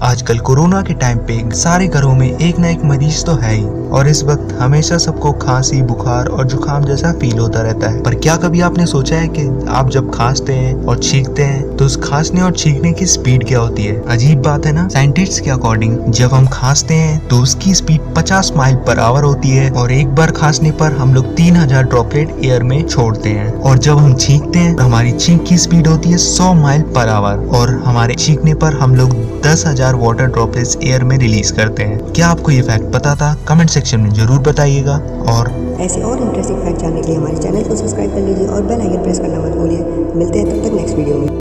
आजकल कोरोना के टाइम पे सारे घरों में एक ना एक मरीज तो है ही और इस वक्त हमेशा सबको खांसी, बुखार और जुकाम जैसा फील होता रहता है। पर क्या कभी आपने सोचा है कि आप जब खांसते हैं और छींकते हैं तो उस खांसने और छींकने की स्पीड क्या होती है? अजीब बात है ना। साइंटिस्ट के अकॉर्डिंग जब हम खांसते हैं तो उसकी स्पीड 50 माइल पर आवर होती है और एक बार खांसने पर हम लोग 3000 ड्रॉपलेट एयर में छोड़ते हैं। और जब हम छींकते हैं तो हमारी छींक की स्पीड होती है 100 माइल पर आवर और हमारे छींकने पर हम लोग 10,000 वाटर ड्रॉपलेट्स एयर में रिलीज करते हैं। क्या आपको ये फैक्ट पता था? कमेंट सेक्शन में जरूर बताइएगा। और ऐसे और इंटरेस्टिंग फैक्ट जानने के लिए हमारे चैनल को सब्सक्राइब कर लीजिए और बेल आइकन प्रेस करना मत भूलिए। मिलते हैं तब तक नेक्स्ट वीडियो में।